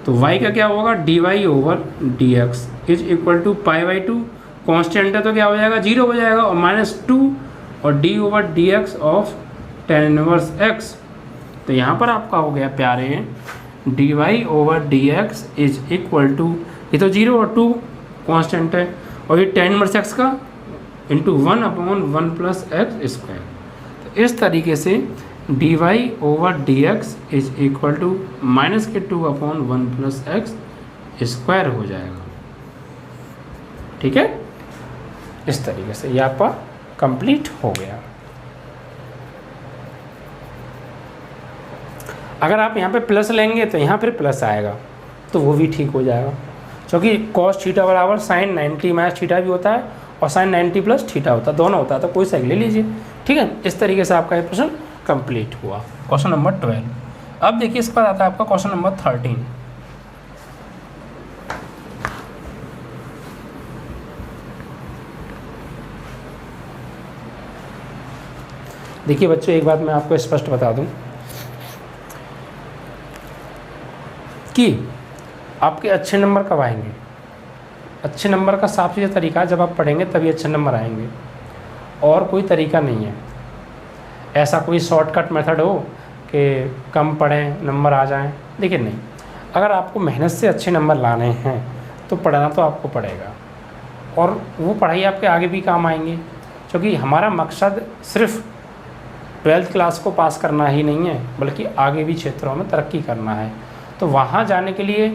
तो y का क्या होगा dy over dx is equal to π/2, constant है तो क्या हो जाएगा 0 हो जाएगा, और माइनस 2 और d over dx of tan inverse x, तो यहाँ पर आपका हो गया प्यारे dy over dx is equal to, ये तो 0 और 2 कांस्टेंट है, और ये tan इनवर्स x का इंटू 1/1 प्लस एक्स स्क्वायर, तो इस तरीके से dy over dx is equal to minus के 2/1 प्लस एक्स स्क्वायर हो जाएगा, ठीक है। इस तरीके से ये आपका कंप्लीट हो गया। अगर आप यहाँ पे प्लस लेंगे तो यहाँ फिर प्लस आएगा, तो वो भी ठीक हो जाएगा, क्योंकि cos थीटा बराबर साइन 90 माइनस थीटा भी होता है और साइन 90 प्लस थीटा होता है, दोनों होता है, तो कोई सा ले लीजिए, ठीक है। इस तरीके से आपका ये प्रश्न कंप्लीट हुआ, क्वेश्चन नंबर 12। अब देखिए इसके बाद आता है आपका क्वेश्चन नंबर 13। देखिए बच्चों, एक बात मैं आपको स्पष्ट बता दूं कि आपके अच्छे नंबर कब आएंगे, अच्छे नंबर का साफ सीधा तरीका जब आप पढ़ेंगे तभी अच्छे नंबर आएंगे, और कोई तरीका नहीं है, ऐसा कोई शॉर्टकट मेथड हो कि कम पढ़ें नंबर आ जाएं, देखिए नहीं, अगर आपको मेहनत से अच्छे नंबर लाने हैं तो पढ़ना तो आपको पड़ेगा, और वो पढ़ाई आपके आगे भी काम आएंगे, क्योंकि हमारा मकसद सिर्फ 12th क्लास को पास करना ही नहीं है, बल्कि आगे भी क्षेत्रों में तरक्की करना है। तो वहाँ जाने के लिए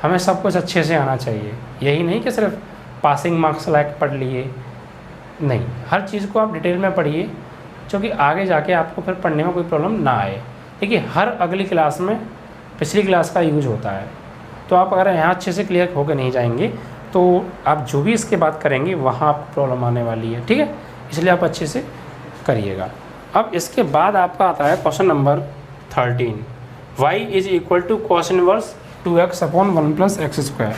हमें सब कुछ अच्छे से आना चाहिए, यही नहीं कि सिर्फ पासिंग मार्क्स लायक पढ़ लिए, नहीं, हर चीज़ को आप डिटेल में पढ़िए, क्योंकि आगे जाके आपको फिर पढ़ने में कोई प्रॉब्लम ना आए। देखिए हर अगली क्लास में पिछली क्लास का यूज होता है, तो आप अगर यहाँ अच्छे से क्लियर होकर नहीं जाएंगे तो आप जो भी इसके बाद करेंगे वहाँ आपको प्रॉब्लम आने वाली है, ठीक है, इसलिए आप अच्छे से करिएगा। अब इसके बाद आपका आता है question number 13, y is equal to cos inverse 2x upon 1 plus x square.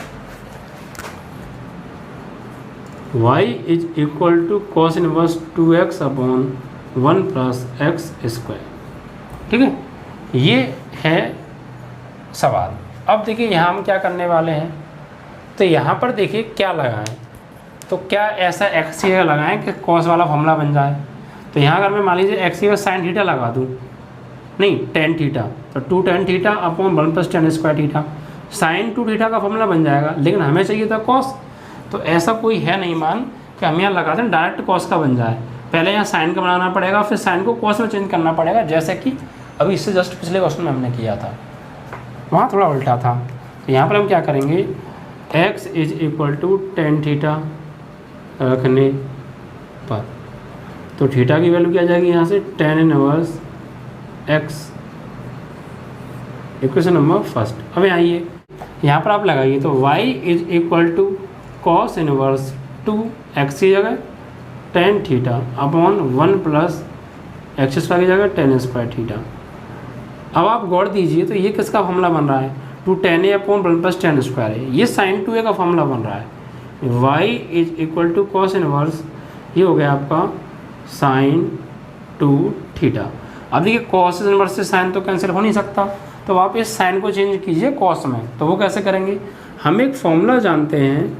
y is equal to cos inverse 2x upon 1 plus x square, ठीक है, ये है सवाल। अब देखिए यहाँ हम क्या करने वाले हैं, तो यहाँ पर देखिए क्या लगाएं, तो क्या ऐसा एक्स की जगह लगाएं कि कॉस वाला फॉर्मूला बन जाए। तो यहाँ अगर मैं मान लीजिए एक्स की जगह साइन थीटा लगा दूँ, नहीं टेन थीटा, तो 2 tan theta upon 1 plus tan square theta, sine 2 theta का फॉर्मूला बन जाएगा। लेकिन हमें चाहिए था कॉस, तो ऐसा कोई है नहीं मान कि हम यहाँ लगा दें डायरेक्ट कॉस का बन जाए। पहले यहाँ साइन का बनाना पड़ेगा, फिर साइन को कॉस में चेंज करना पड़ेगा, जैसे कि अभी इससे जस्ट पिछले क्वेश्चन में हमने किया था, वहाँ थोड़ा उल्टा था। तो यहाँ पर हम क्या करेंगे, x is equal to tan theta रखने पर, तो थीटा की वैल्यू क्या आ जाएगी यहाँ से tan inverse x, equation number first. अब आइए यहाँ पर आप लगाइए, तो y is equal to cos inverse 2x की जगह tan theta upon 1 plus x square की जगह टेन स्क्वायर थीटा। अब आप गौर दीजिए, तो ये किसका फॉर्मूला बन रहा है, 2 tan a upon 1 plus tan square है, ये साइन 2a का फॉर्मूला बन रहा है। y is equal to cos inverse, ये हो गया आपका साइन 2 थीटा। अब देखिए कॉस इनवर्स से साइन तो कैंसिल हो नहीं सकता, तो आप इस साइन को चेंज कीजिए कॉस में। तो वो कैसे करेंगे, हम एक फॉर्मूला जानते हैं,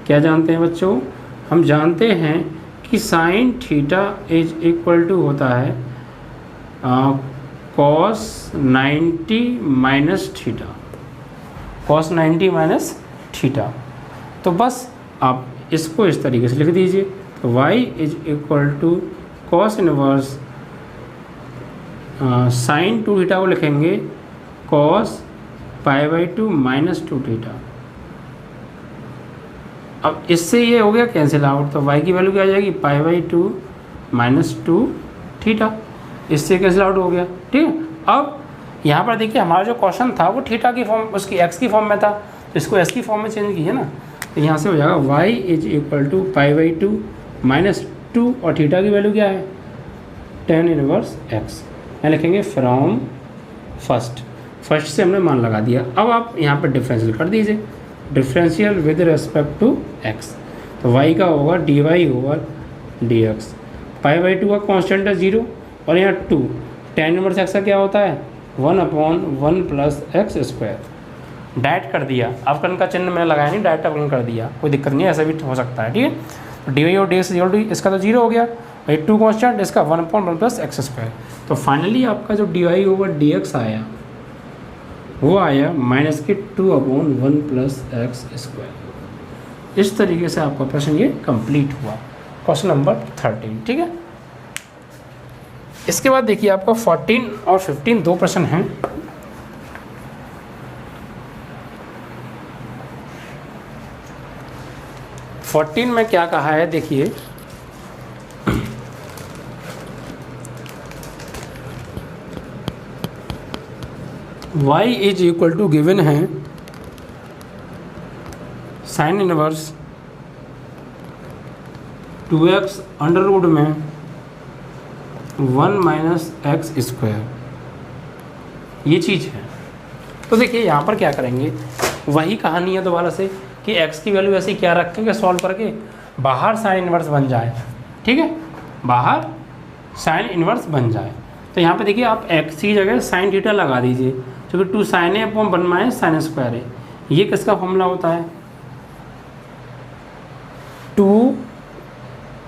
क्या जानते हैं बच्चों, हम जानते हैं कि sine theta is equal to होता है cos 90 minus theta, cos 90 minus theta. तो बस आप इसको इस तरीके से लिख दीजिए, तो y is equal to cos inverse sine 2 theta को लिखेंगे कॉस π/2 माइनस 2 थीटा। अब इससे ये हो गया कैंसिल आउट, तो y की वैल्यू क्या आ जाएगी π/2 माइनस 2 थीटा, इससे कैंसिल आउट हो गया, ठीक है। अब यहाँ पर देखिए हमारा जो क्वेश्चन था वो थीटा की फॉर्म, उसकी x की फॉर्म में था, तो इसको s की फॉर्म में चेंज कीजिए ना, तो यहाँ से हो जाएगा y is equal to π/2 minus 2, और थीटा की वैल्यू क्या है टेन इनवर्स x, यहाँ लिखेंगे फ्रॉम फर्स्ट से हमने मान लगा दिया। अब आप यहाँ पर डिफरेंशियल कर दीजिए, differential with respect to x, तो y का होगा dy ओवर dx, π/2 का कांस्टेंट है 0, और यहाँ 2 tan इनवर्स x का क्या होता है 1 upon 1 plus x square. Direct कर दिया, अवकलन का चिन्ह मैंने लगाया नहीं, डायरेक्ट अवकलन कर दिया, कोई दिक्कत नहीं है, ऐसा भी हो सकता है, ठीक है। तो डी वाई और डी एक्स इक्वल टू, इसका तो 0 हो गया, और 2 कांस्टेंट, इसका 1 अपॉन 1 प्लस एक्स स्क्वायर। तो फाइनली आपका जो d y over d x आया वो आया माइनस के 2 अपॉन 1 प्लस एक्स स्क्वायर। इस तरीके से आपका प्रश्न ये कंप्लीट हुआ, क्वेश्चन नंबर 13, ठीक है। इसके बाद देखिए आपका 14 और 15 दो प्रश्न हैं। फोर्टीन में क्या कहा है देखिए, y is equal to given है sine inverse 2x under root में 1 माइनस एक्स स्क्वायर, ये चीज़ है। तो देखिए यहाँ पर क्या करेंगे, वही कहानी है दोबारा से कि x की वैल्यू ऐसे क्या रखेंगे सॉल्व करके, बाहर साइन इनवर्स बन जाए, ठीक है, बाहर साइन इनवर्स बन जाए। तो यहाँ पे देखिए आप x की जगह साइन थीटा लगा दीजिए, क्योंकि 2 साइन ए अपॉन 1 माइनस साइन स्क्वायर है, ये किसका फॉर्मूला होता है 2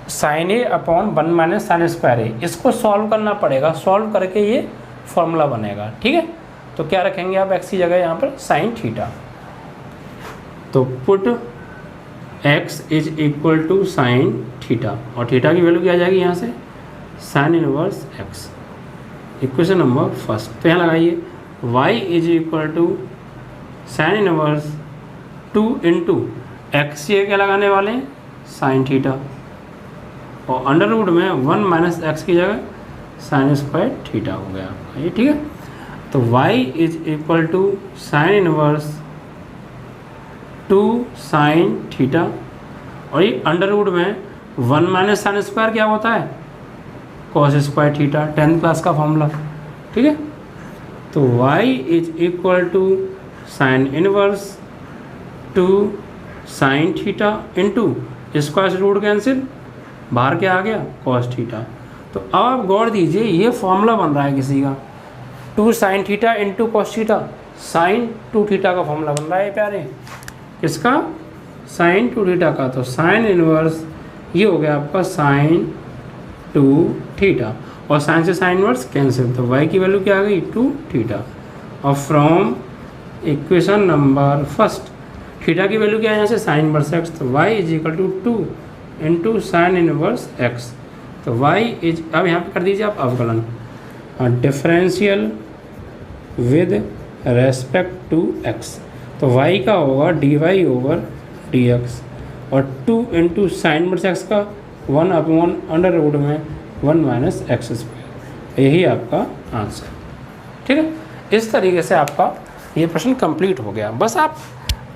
साइन ए अपॉन 1 माइनस साइन स्क्वायर है। इसको सॉल्व करना पड़ेगा, सॉल्व करके ये फॉर्मूला बनेगा, ठीक है। तो क्या रखेंगे आप x की जगह यहाँ पर साइन थीटा, तो put x is equal to sine theta, और थीटा की वैल्यू क्या आ जाएगी यहाँ से sine inverse x, equation number first. तो यहाँ लगाइए y is equal to sine inverse 2 into x, ये क्या लगाने वाले हैं साइन थीटा, और अंडर रूट में 1 माइनस एक्स की जगह साइन स्क्वायर थीटा हो गया ये, ठीक है। तो y is equal to sine inverse 2 sine theta, और ये अंडर रूट में 1 माइनस साइन स्क्वायर क्या होता है, cos square theta, 10th class का फॉर्मूला। ठीक है, तो y is equal to sine inverse 2 sine theta into square से रूट कैंसिल, बाहर क्या आ गया, कॉस थीटा। तो अब आप गौर दीजिए, ये फॉर्मूला बन रहा है किसी का 2 sine theta into cos theta, sine 2 theta का फॉर्मूला बन रहा है प्यारे, किसका, साइन 2 थीटा का। तो साइन इनवर्स ये हो गया आपका साइन 2 थीटा, और साइन से साइन इनवर्स कैंसिल, तो y की वैल्यू क्या आ गई, 2 थीटा। और from equation number first theta की वैल्यू क्या है यहाँ से, साइन इनवर्स x, तो y is equal to 2 into sine inverse x। तो y इज, अब यहाँ पे कर दीजिए आप अवकलन, differential with respect to x, तो y का होगा dy ओवर dx, और 2 इंटू साइन इनवर्स x का 1 अपॉन अंडर रूट में 1 माइनस एक्स स्क्वायर, यही आपका आंसर। ठीक है, इस तरीके से आपका ये प्रश्न कंप्लीट हो गया। बस आप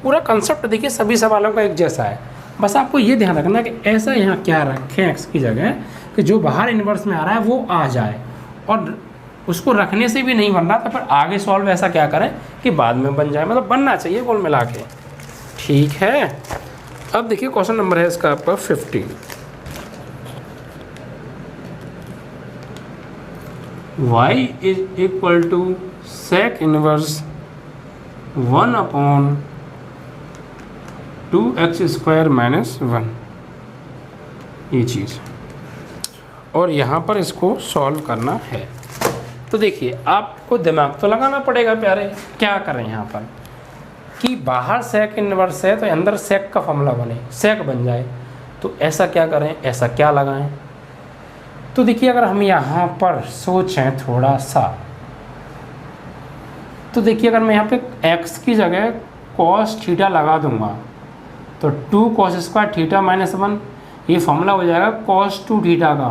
पूरा कंसेप्ट देखिए, सभी सवालों का एक जैसा है, बस आपको ये ध्यान रखना कि ऐसा यहाँ क्या रखें एक्स की जगह कि जो बाहर इन्वर्स में आ रहा है वो आ जाए, और उसको रखने से भी नहीं बन रहा तो फिर आगे सॉल्व ऐसा क्या करें कि बाद में बन जाए, मतलब बनना चाहिए कुल मिला के। ठीक है, अब देखिए क्वेश्चन नंबर है इसका आपका 15। y is equal to sec inverse 1 upon 2x square minus 1, ये चीज़, और यहाँ पर इसको सॉल्व करना है। तो देखिए आपको दिमाग तो लगाना पड़ेगा प्यारे, क्या करें यहाँ पर कि बाहर सेक इनवर्स है तो अंदर सेक का फॉर्मूला बने, सेक बन जाए, तो ऐसा क्या करें, ऐसा क्या लगाएं। तो देखिए अगर हम यहाँ पर सोचें थोड़ा सा, तो देखिए अगर मैं यहाँ पे x की जगह cos थीटा लगा दूंगा तो 2 cos स्क्वायर थीटा माइनस 1, ये फॉर्मूला हो जाएगा cos 2 थीटा का,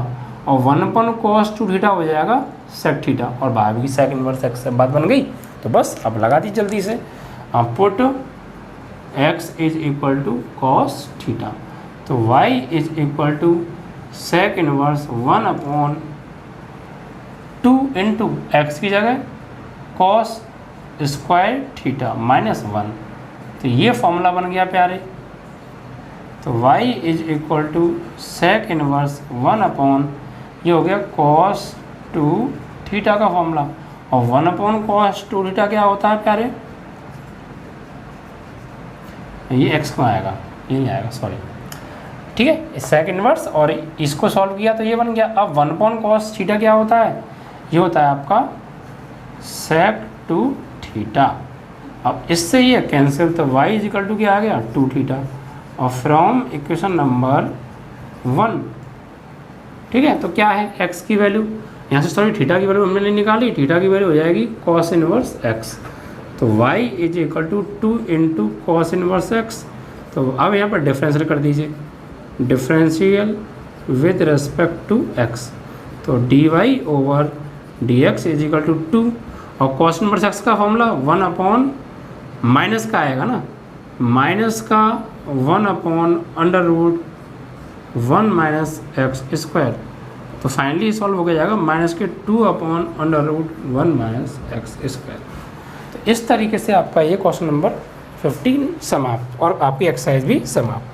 और 1 अपन cos 2 थीटा हो जाएगा sec थीटा, और बाहर भी sec इनवर्स x से बात बन गई। तो बस अब लगा दी जल्दी से, put x is equal to cos theta, तो y is equal to sec inverse 1 upon 2 into x की जगह कॉस स्क्वायर थीटा माइनस 1, तो ये फॉर्मूला बन गया प्यारे। तो y is equal to sec inverse 1 upon, ये हो गया कॉस 2 थीटा का फॉर्मूला, और 1 अपॉन कॉस 2 थीटा क्या होता है प्यारे, ये x को आएगा, ये नहीं आएगा सॉरी। ठीक है, सेक इनवर्स, और इसको सॉल्व किया तो ये बन गया। अब 1 अपॉन कॉस थीटा क्या होता है, ये होता है आपका सेक 2 थीटा। अब इससे ये कैंसिल, तो y इज इक्वल टू क्या आ गया, 2 थीटा, और फ्रॉम इक्वेशन नंबर 1, ठीक है, तो क्या है x की वैल्यू, यहाँ से सॉरी थीटा की वैल्यू हमने निकाली, थीटा की वैल्यू हो जाएगी कॉस इनवर्स x, तो y is equal to 2 into cos inverse x। तो अब यहाँ पर डिफरेंशियल कर दीजिए, differential with respect to x, तो dy over dx is equal to 2, और कॉस इनवर्स x का फॉर्मूला 1 अपॉन माइनस का आएगा ना, माइनस का 1 upon under root 1 minus x square, तो फाइनली सॉल्व हो जाएगा माइनस के 2 upon under root 1 minus x square. तो इस तरीके से आपका ये क्वेश्चन नंबर 15 समाप्त, और आपकी एक्सरसाइज भी समाप्त।